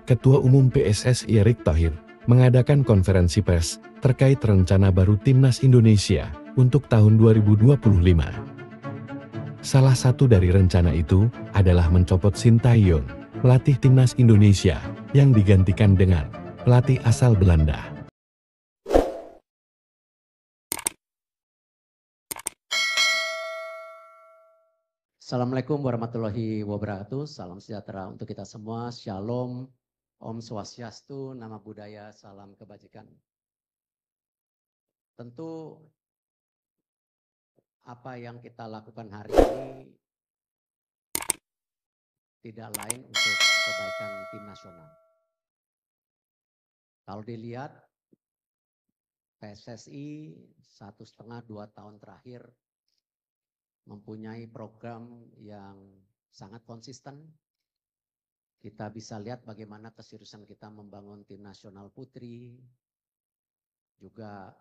Ketua Umum PSSI Erick Thohir mengadakan konferensi pers terkait rencana baru Timnas Indonesia untuk tahun 2025. Salah satu dari rencana itu adalah mencopot Sintayong, pelatih Timnas Indonesia, yang digantikan dengan pelatih asal Belanda. Assalamualaikum warahmatullahi wabarakatuh. Salam sejahtera untuk kita semua. Shalom, Om Swastiastu, Nama Budaya, salam kebajikan. Tentu apa yang kita lakukan hari ini tidak lain untuk kebaikan tim nasional. Kalau dilihat PSSI 1,5-2 tahun terakhir mempunyai program yang sangat konsisten. Kita bisa lihat bagaimana keseriusan kita membangun tim nasional putri, juga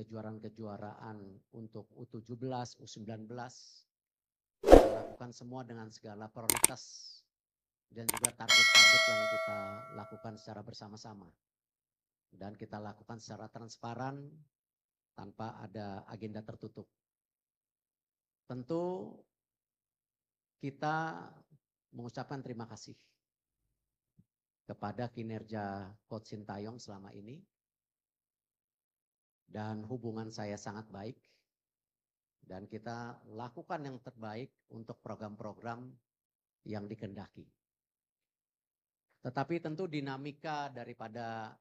kejuaraan-kejuaraan untuk U17, U19, kita lakukan semua dengan segala prioritas dan juga target-target yang kita lakukan secara bersama-sama. Dan kita lakukan secara transparan tanpa ada agenda tertutup. Tentu kita mengucapkan terima kasih kepada kinerja Coach Sintayong selama ini. Dan hubungan saya sangat baik. Dan kita lakukan yang terbaik untuk program-program yang dikehendaki. Tetapi tentu dinamika daripada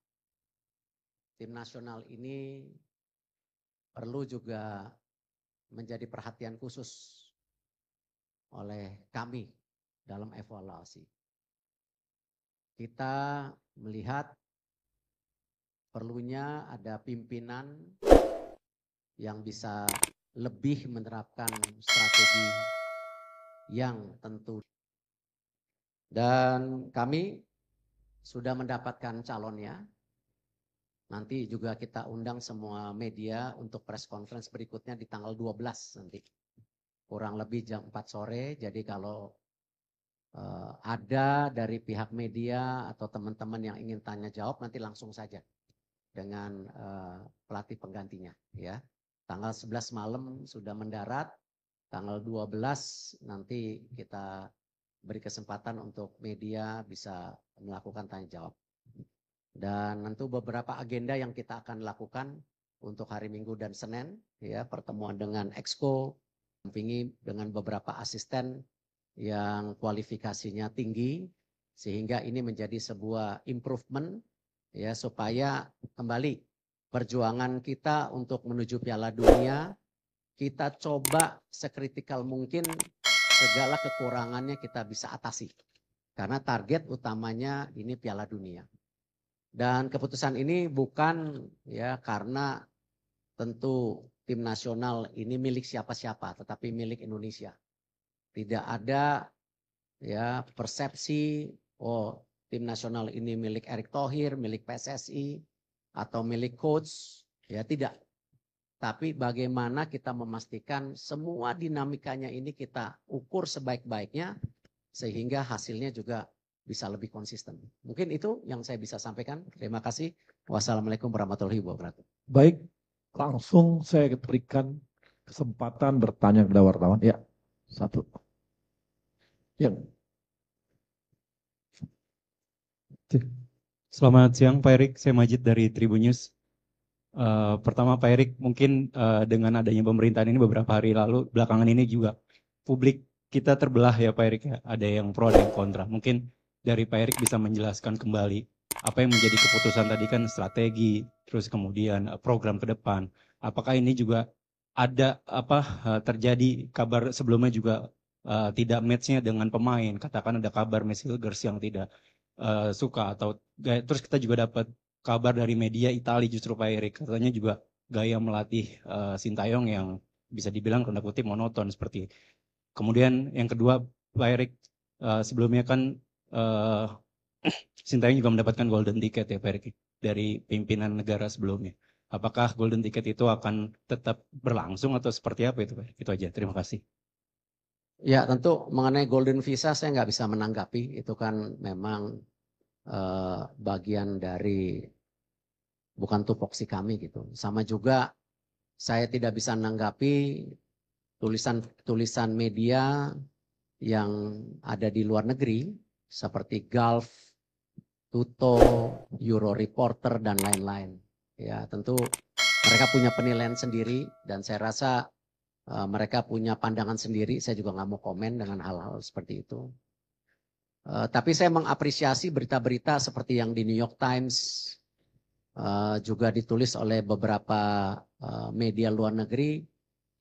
tim nasional ini perlu juga menjadi perhatian khusus oleh kami dalam evaluasi. Kita melihat perlunya ada pimpinan yang bisa lebih menerapkan strategi yang tentu. Dan kami sudah mendapatkan calonnya. Nanti juga kita undang semua media untuk press conference berikutnya di tanggal 12 nanti. Kurang lebih jam 4 sore, jadi kalau ada dari pihak media atau teman-teman yang ingin tanya jawab nanti langsung saja dengan pelatih penggantinya. Ya. Tanggal 11 malam sudah mendarat, tanggal 12 nanti kita beri kesempatan untuk media bisa melakukan tanya jawab. Dan tentu beberapa agenda yang kita akan lakukan untuk hari Minggu dan Senin, ya, pertemuan dengan Exco, dampingi dengan beberapa asisten yang kualifikasinya tinggi, sehingga ini menjadi sebuah improvement, ya, supaya kembali perjuangan kita untuk menuju Piala Dunia, kita coba sekritikal mungkin segala kekurangannya kita bisa atasi. Karena target utamanya ini Piala Dunia. Dan keputusan ini bukan ya karena tentu tim nasional ini milik siapa-siapa, tetapi milik Indonesia. Tidak ada ya persepsi tim nasional ini milik Erick Thohir, milik PSSI atau milik coach, ya tidak. Tapi bagaimana kita memastikan semua dinamikanya ini kita ukur sebaik-baiknya sehingga hasilnya juga bisa lebih konsisten. Mungkin itu yang saya bisa sampaikan. Terima kasih. Wassalamualaikum warahmatullahi wabarakatuh. Baik, langsung saya berikan kesempatan bertanya kepada wartawan. Ya, satu. Ya. Selamat siang Pak Erik, saya Majid dari Tribun News. Pertama Pak Erik, mungkin dengan adanya pemerintahan ini beberapa hari lalu, belakangan ini juga publik kita terbelah ya Pak Erik ya, ada yang pro, ada yang kontra. Mungkin dari Pak Erik bisa menjelaskan kembali apa yang menjadi keputusan tadi kan strategi, terus kemudian program ke depan. Apakah ini juga ada terjadi kabar sebelumnya juga tidak match-nya dengan pemain, katakan ada kabar Messi Hilgers yang tidak suka atau terus kita juga dapat kabar dari media Italia justru Pak Erik katanya juga gaya melatih Sintayong yang bisa dibilang tanda kutip monoton seperti. Kemudian yang kedua Pak Erik sebelumnya kan Sintayong juga mendapatkan golden ticket ya Pak Erik dari pimpinan negara sebelumnya. Apakah golden ticket itu akan tetap berlangsung atau seperti apa itu Pak Erik? Itu aja, terima kasih. Ya tentu mengenai golden visa saya nggak bisa menanggapi, itu kan memang bagian dari bukan tupoksi kami gitu. Sama juga saya tidak bisa menanggapi tulisan media yang ada di luar negeri seperti Gulf, Tuto, Euro Reporter dan lain-lain. Ya, tentu mereka punya penilaian sendiri dan saya rasa mereka punya pandangan sendiri. Saya juga nggak mau komen dengan hal-hal seperti itu. Tapi saya mengapresiasi berita-berita seperti yang di New York Times, juga ditulis oleh beberapa media luar negeri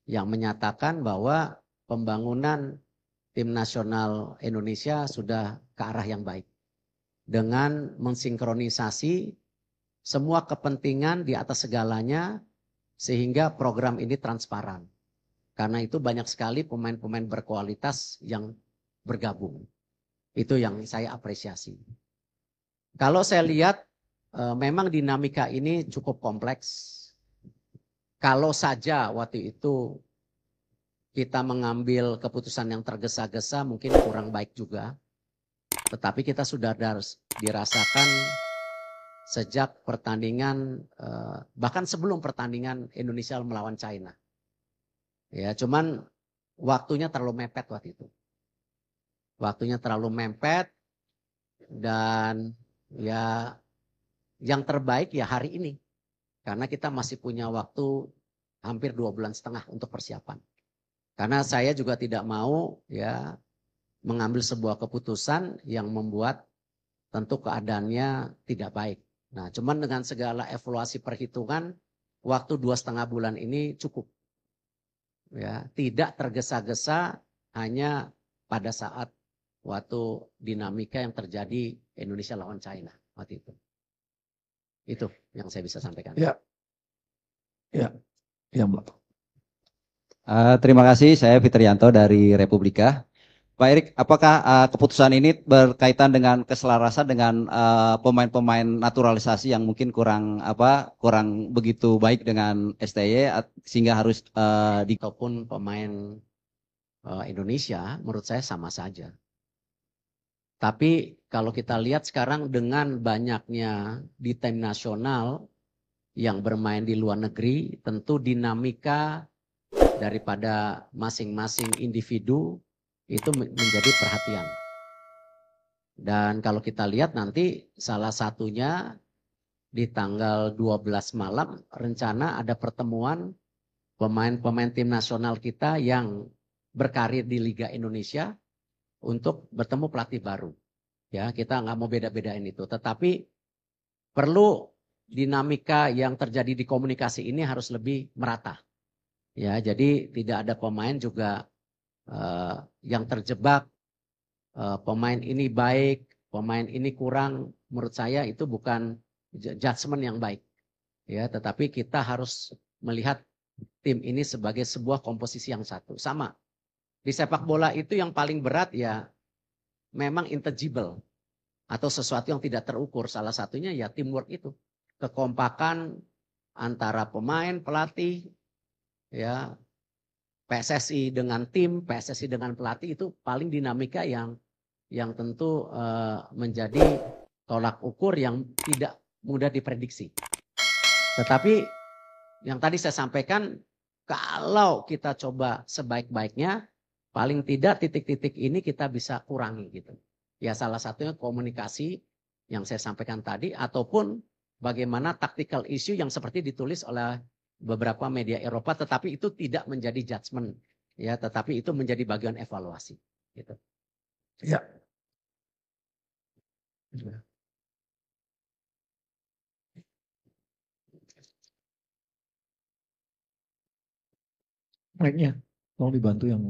yang menyatakan bahwa pembangunan tim nasional Indonesia sudah ke arah yang baik. Dengan mensinkronisasi semua kepentingan di atas segalanya sehingga program ini transparan. Karena itu banyak sekali pemain-pemain berkualitas yang bergabung. Itu yang saya apresiasi. Kalau saya lihat memang dinamika ini cukup kompleks. Kalau saja waktu itu kita mengambil keputusan yang tergesa-gesa mungkin kurang baik juga. Tetapi kita sudah dirasakan sejak pertandingan, bahkan sebelum pertandingan Indonesia melawan China. Ya, cuman waktunya terlalu mepet waktu itu. Waktunya terlalu mepet dan ya yang terbaik ya hari ini. Karena kita masih punya waktu hampir 2,5 bulan untuk persiapan. Karena saya juga tidak mau ya mengambil sebuah keputusan yang membuat tentu keadaannya tidak baik. Nah, cuman dengan segala evaluasi perhitungan, waktu 2,5 bulan ini cukup. Ya, tidak tergesa-gesa hanya pada saat waktu dinamika yang terjadi Indonesia lawan China waktu itu. Itu yang saya bisa sampaikan. Ya, Mbak. Terima kasih, saya Fitrianto dari Republika. Pak Erik, apakah keputusan ini berkaitan dengan keselarasan dengan pemain-pemain naturalisasi yang mungkin kurang begitu baik dengan STY sehingga harus ataupun pemain Indonesia menurut saya sama saja. Tapi kalau kita lihat sekarang dengan banyaknya di tim nasional yang bermain di luar negeri, tentu dinamika daripada masing-masing individu itu menjadi perhatian. Dan kalau kita lihat nanti salah satunya di tanggal 12 malam rencana ada pertemuan pemain-pemain tim nasional kita yang berkarir di Liga Indonesia untuk bertemu pelatih baru. Ya, kita nggak mau beda-bedain itu. Tetapi perlu dinamika yang terjadi di komunikasi ini harus lebih merata. Ya, jadi tidak ada pemain juga yang terjebak pemain ini baik, pemain ini kurang. Menurut saya itu bukan judgement yang baik. Ya, tetapi kita harus melihat tim ini sebagai sebuah komposisi yang satu. Sama. Di sepak bola itu yang paling berat ya memang intangible atau sesuatu yang tidak terukur. Salah satunya ya teamwork itu. Kekompakan antara pemain, pelatih, ya PSSI dengan tim, PSSI dengan pelatih itu paling dinamika yang tentu menjadi tolak ukur yang tidak mudah diprediksi. Tetapi yang tadi saya sampaikan, kalau kita coba sebaik-baiknya, paling tidak titik-titik ini kita bisa kurangi gitu. Ya salah satunya komunikasi yang saya sampaikan tadi, ataupun bagaimana tactical issue yang seperti ditulis oleh beberapa media Eropa, tetapi itu tidak menjadi judgement, ya, tetapi itu menjadi bagian evaluasi. Gitu. Ya. Mic-nya, tolong dibantu yang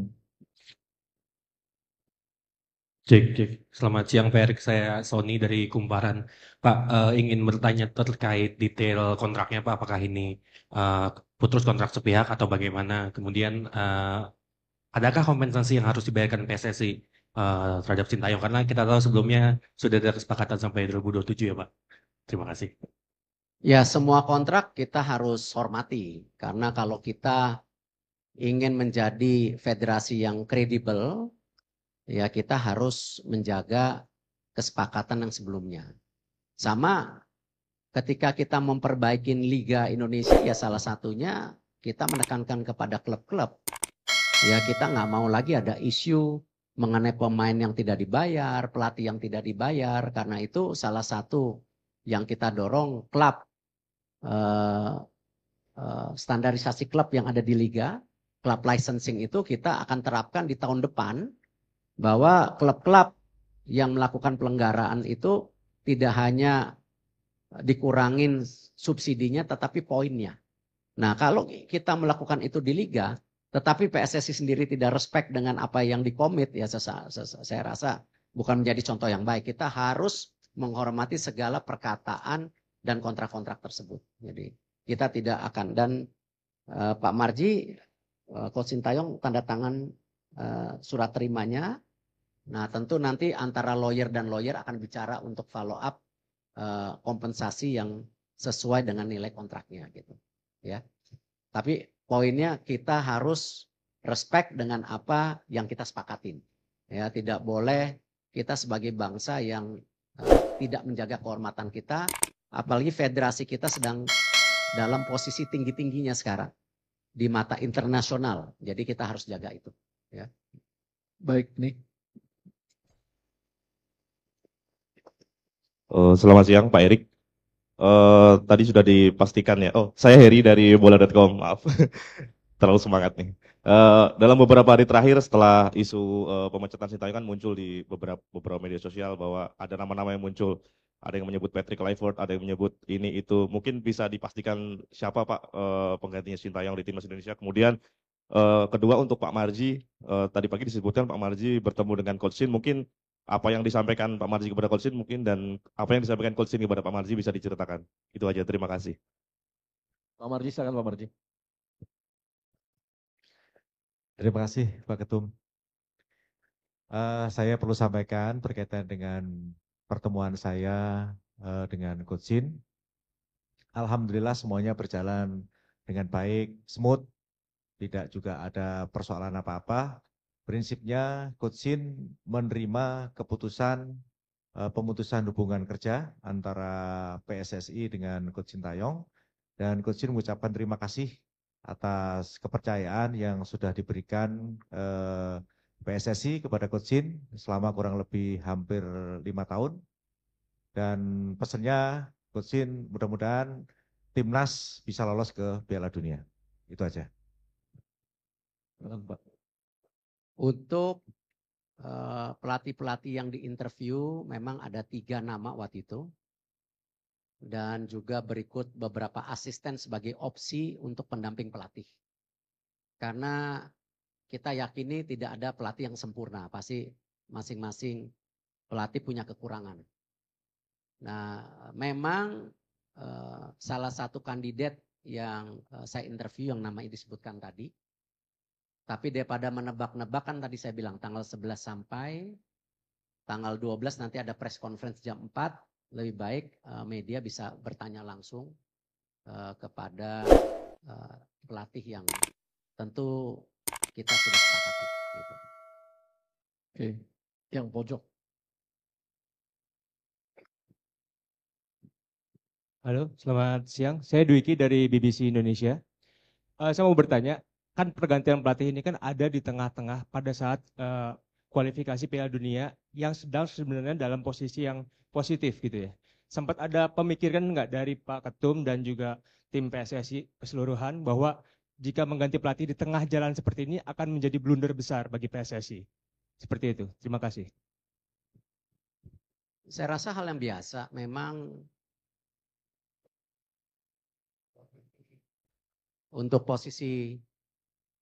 Cek. Selamat siang Pak Erik, saya Sony dari Kumparan. Pak, ingin bertanya terkait detail kontraknya Pak, apakah ini putus kontrak sepihak atau bagaimana? Kemudian adakah kompensasi yang harus dibayarkan PSSI terhadap Sintayong? Karena kita tahu sebelumnya sudah ada kesepakatan sampai 2027 ya Pak. Terima kasih. Ya semua kontrak kita harus hormati, karena kalau kita ingin menjadi federasi yang kredibel, ya kita harus menjaga kesepakatan yang sebelumnya. Sama ketika kita memperbaiki Liga Indonesia, ya salah satunya kita menekankan kepada klub-klub. Ya kita nggak mau lagi ada isu mengenai pemain yang tidak dibayar, pelatih yang tidak dibayar. Karena itu salah satu yang kita dorong klub, standarisasi klub yang ada di Liga, klub licensing itu kita akan terapkan di tahun depan, bahwa klub-klub yang melakukan pelanggaran itu tidak hanya dikurangin subsidinya tetapi poinnya. Nah kalau kita melakukan itu di Liga, tetapi PSSI sendiri tidak respect dengan apa yang dikomit, ya saya rasa bukan menjadi contoh yang baik. Kita harus menghormati segala perkataan dan kontrak-kontrak tersebut. Jadi kita tidak akan, dan Pak Marji, Coach Sintayong tanda tangan surat terimanya. Nah tentu nanti antara lawyer dan lawyer akan bicara untuk follow up kompensasi yang sesuai dengan nilai kontraknya gitu. Ya. Tapi poinnya kita harus respect dengan apa yang kita sepakatin. Ya, tidak boleh kita sebagai bangsa yang tidak menjaga kehormatan kita, apalagi federasi kita sedang dalam posisi tinggi-tingginya sekarang di mata internasional. Jadi kita harus jaga itu, ya. Baik nih. Selamat siang Pak Erik. Tadi sudah dipastikan ya. Oh, saya Heri dari bola.com. Maaf, terlalu semangat nih. Dalam beberapa hari terakhir setelah isu pemecatan Sintayong kan muncul di beberapa media sosial bahwa ada nama-nama yang muncul. Ada yang menyebut Patrick Kluivert, ada yang menyebut ini itu. Mungkin bisa dipastikan siapa Pak penggantinya Sintayong di timnas Indonesia. Kemudian kedua untuk Pak Marji, tadi pagi disebutkan Pak Marji bertemu dengan Coach Shin. Mungkin apa yang disampaikan Pak Marji kepada Coach Shin mungkin, dan apa yang disampaikan Coach Shin kepada Pak Marji bisa diceritakan. Itu aja, terima kasih. Pak Marji, silakan Pak Marji. Terima kasih Pak Ketum. Saya perlu sampaikan berkaitan dengan pertemuan saya dengan Coach Shin. Alhamdulillah semuanya berjalan dengan baik, smooth, tidak juga ada persoalan apa-apa. Prinsipnya Coach Shin menerima keputusan pemutusan hubungan kerja antara PSSI dengan Coach Sintayong, dan Coach Shin mengucapkan terima kasih atas kepercayaan yang sudah diberikan PSSI kepada Coach Shin selama kurang lebih hampir 5 tahun. Dan pesannya Coach Shin mudah-mudahan timnas bisa lolos ke Piala Dunia. Itu aja. Untuk pelatih-pelatih yang diinterview memang ada 3 nama waktu itu. Dan juga berikut beberapa asisten sebagai opsi untuk pendamping pelatih. Karena kita yakini tidak ada pelatih yang sempurna. Pasti masing-masing pelatih punya kekurangan. Nah memang salah satu kandidat yang saya interview yang namanya disebutkan tadi. Tapi daripada menebak-nebak kan tadi saya bilang tanggal 11 sampai tanggal 12 nanti ada press conference jam 4. Lebih baik media bisa bertanya langsung kepada pelatih yang tentu kita sudah sepakati. Gitu. Oke, yang pojok. Halo, selamat siang. Saya Dwiki dari BBC Indonesia. Saya mau bertanya, kan pergantian pelatih ini kan ada di tengah-tengah pada saat kualifikasi Piala Dunia yang sedang sebenarnya dalam posisi yang positif gitu ya. Sempat ada pemikiran nggak dari Pak Ketum dan juga tim PSSI keseluruhan bahwa jika mengganti pelatih di tengah jalan seperti ini akan menjadi blunder besar bagi PSSI? Seperti itu. Terima kasih. Saya rasa hal yang biasa. Memang untuk posisi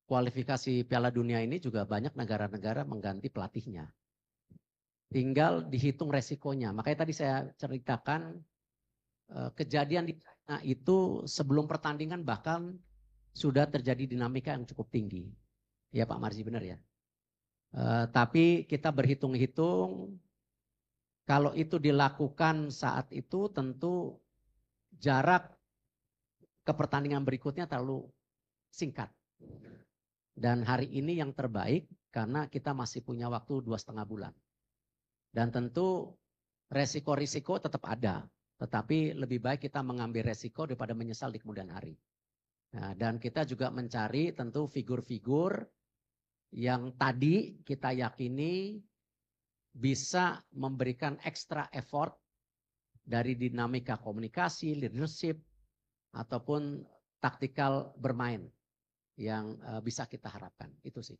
kualifikasi Piala Dunia ini juga banyak negara-negara mengganti pelatihnya. Tinggal dihitung resikonya. Makanya tadi saya ceritakan kejadian di China itu sebelum pertandingan bahkan sudah terjadi dinamika yang cukup tinggi. Ya Pak Marji benar ya. Tapi kita berhitung-hitung kalau itu dilakukan saat itu tentu jarak ke pertandingan berikutnya terlalu singkat. Dan hari ini yang terbaik karena kita masih punya waktu 2,5 bulan. Dan tentu resiko-risiko tetap ada. Tetapi lebih baik kita mengambil resiko daripada menyesal di kemudian hari. Nah, dan kita juga mencari tentu figur-figur yang tadi kita yakini bisa memberikan extra effort dari dinamika komunikasi, leadership, ataupun taktikal bermain yang bisa kita harapkan. Itu sih.